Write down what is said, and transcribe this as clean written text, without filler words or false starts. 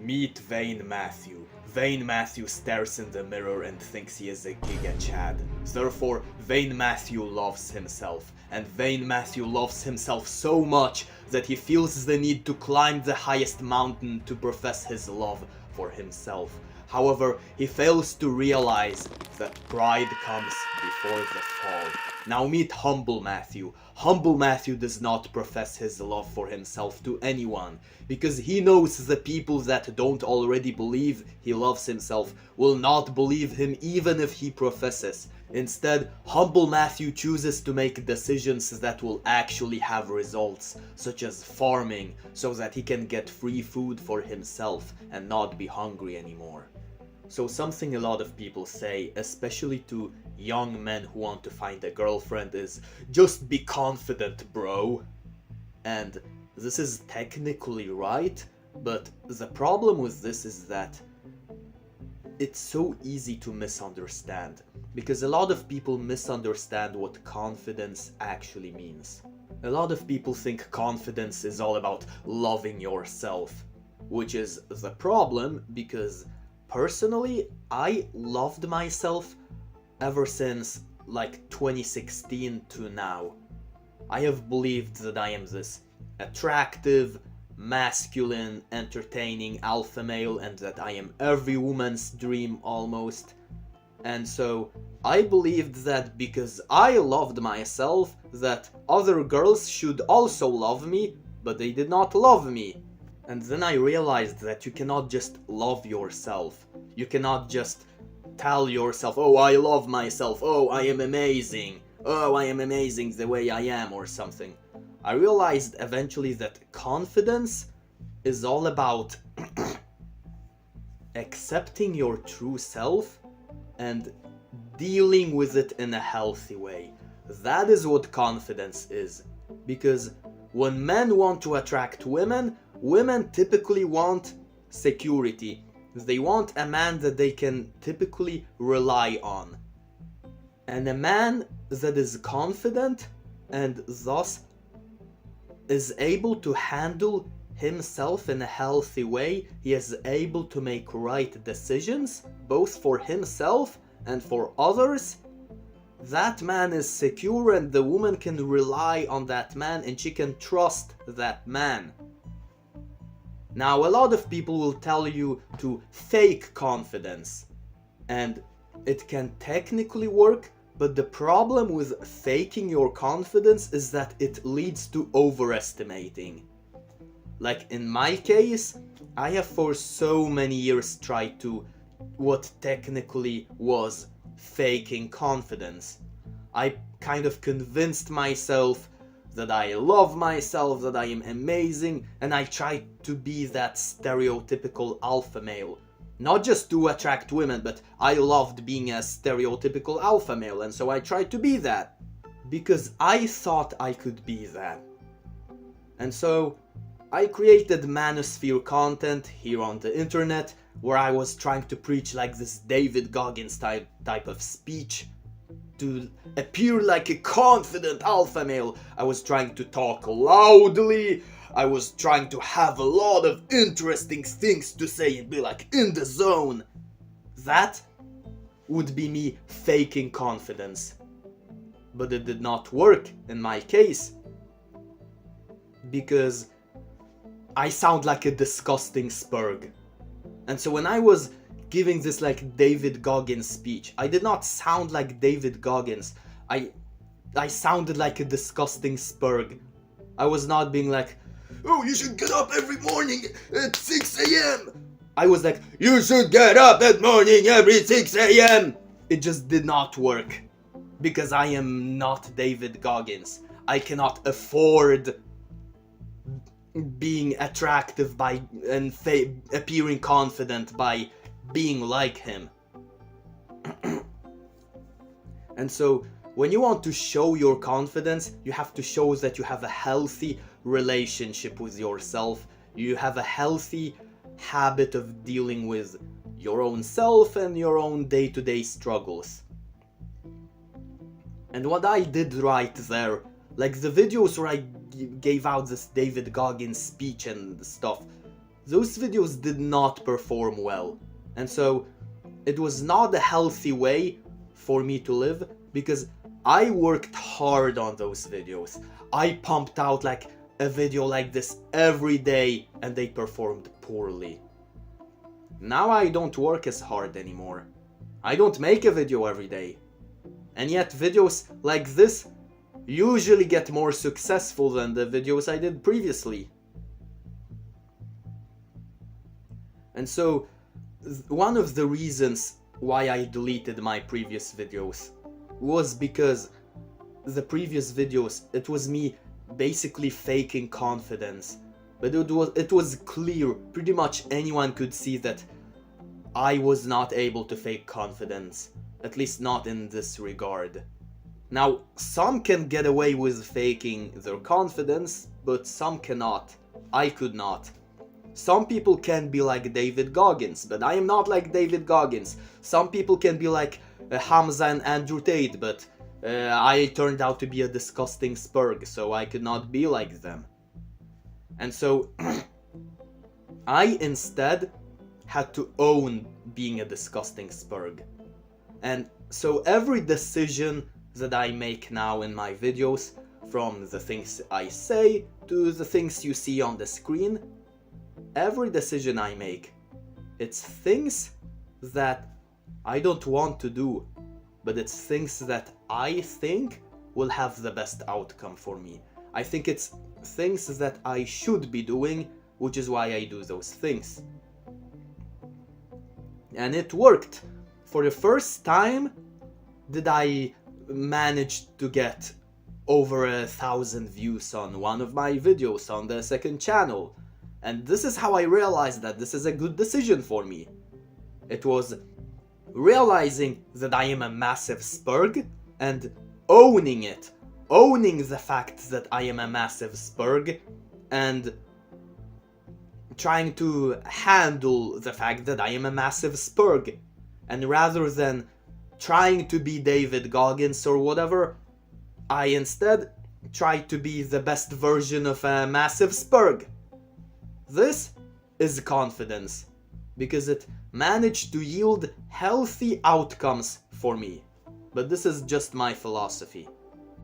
Meet Vain Matthew. Vain Matthew stares in the mirror and thinks he is a Giga Chad. Therefore, Vain Matthew loves himself. And Vain Matthew loves himself so much that he feels the need to climb the highest mountain to profess his love for himself. However, he fails to realize that pride comes before the fall. Now meet Humble Matthew. Humble Matthew does not profess his love for himself to anyone, because he knows the people that don't already believe he loves himself will not believe him even if he professes. Instead, Humble Matthew chooses to make decisions that will actually have results, such as farming, so that he can get free food for himself and not be hungry anymore. So something a lot of people say, especially to young men who want to find a girlfriend, is just be confident, bro. And this is technically right, but the problem with this is that it's so easy to misunderstand, because a lot of people misunderstand what confidence actually means. A lot of people think confidence is all about loving yourself, which is the problem, because personally, I loved myself ever since like 2016 to now. I have believed that I am this attractive, masculine, entertaining alpha male and that I am every woman's dream almost. And so I believed that because I loved myself, that other girls should also love me, but they did not love me. And then I realized that you cannot just love yourself. You cannot just tell yourself, oh, I love myself, oh, I am amazing, oh, I am amazing the way I am, or something. I realized eventually that confidence is all about accepting your true self and dealing with it in a healthy way. That is what confidence is. Because when men want to attract women, women typically want security. They want a man that they can typically rely on. And a man that is confident and thus is able to handle himself in a healthy way, he is able to make right decisions, both for himself and for others. That man is secure and the woman can rely on that man and she can trust that man. Now, a lot of people will tell you to fake confidence, and it can technically work, but the problem with faking your confidence is that it leads to overestimating. Like in my case, I have for so many years tried to what technically was faking confidence. I kind of convinced myself that I love myself, that I am amazing, and I tried to be that stereotypical alpha male. Not just to attract women, but I loved being a stereotypical alpha male, and so I tried to be that. Because I thought I could be that. And so I created Manosphere content here on the internet, where I was trying to preach like this David Goggins type of speech, to appear like a confident alpha male. I was trying to talk loudly, I was trying to have a lot of interesting things to say and be like in the zone. That would be me faking confidence. But it did not work in my case, because I sound like a disgusting spurg. And so when I was giving this like David Goggins speech, I did not sound like David Goggins. I sounded like a disgusting spurg. I was not being like, oh, you should get up every morning at 6 a.m. I was like, you should get up that morning every 6 a.m. It just did not work. Because I am not David Goggins. I cannot afford being attractive by and appearing confident by being like him. And so when you want to show your confidence, you have to show that you have a healthy relationship with yourself. You have a healthy habit of dealing with your own self and your own day-to-day struggles. And what I did right there, like the videos where I gave out this David Goggins speech and stuff, those videos did not perform well. And so it was not a healthy way for me to live, because I worked hard on those videos. I pumped out like a video like this every day and they performed poorly. Now I don't work as hard anymore. I don't make a video every day. And yet videos like this usually get more successful than the videos I did previously. And so one of the reasons why I deleted my previous videos was because the previous videos, it was me basically faking confidence. But it was clear, pretty much anyone could see that I was not able to fake confidence, at least not in this regard. Now, some can get away with faking their confidence, but some cannot. I could not. Some people can be like David Goggins, but I am not like David Goggins. Some people can be like Hamza and Andrew Tate, but I turned out to be a disgusting spurg, so I could not be like them. And so I instead had to own being a disgusting spurg. And so every decision that I make now in my videos, from the things I say to the things you see on the screen, every decision I make, it's things that I don't want to do, but it's things that I think will have the best outcome for me. I think it's things that I should be doing, which is why I do those things. And it worked. For the first time did I manage to get over 1,000 views on one of my videos on the second channel. And this is how I realized that this is a good decision for me. It was realizing that I am a massive spurg and owning it. Owning the fact that I am a massive spurg and trying to handle the fact that I am a massive spurg. And rather than trying to be David Goggins or whatever, I instead try to be the best version of a massive spurg. This is confidence, because it managed to yield healthy outcomes for me. But this is just my philosophy.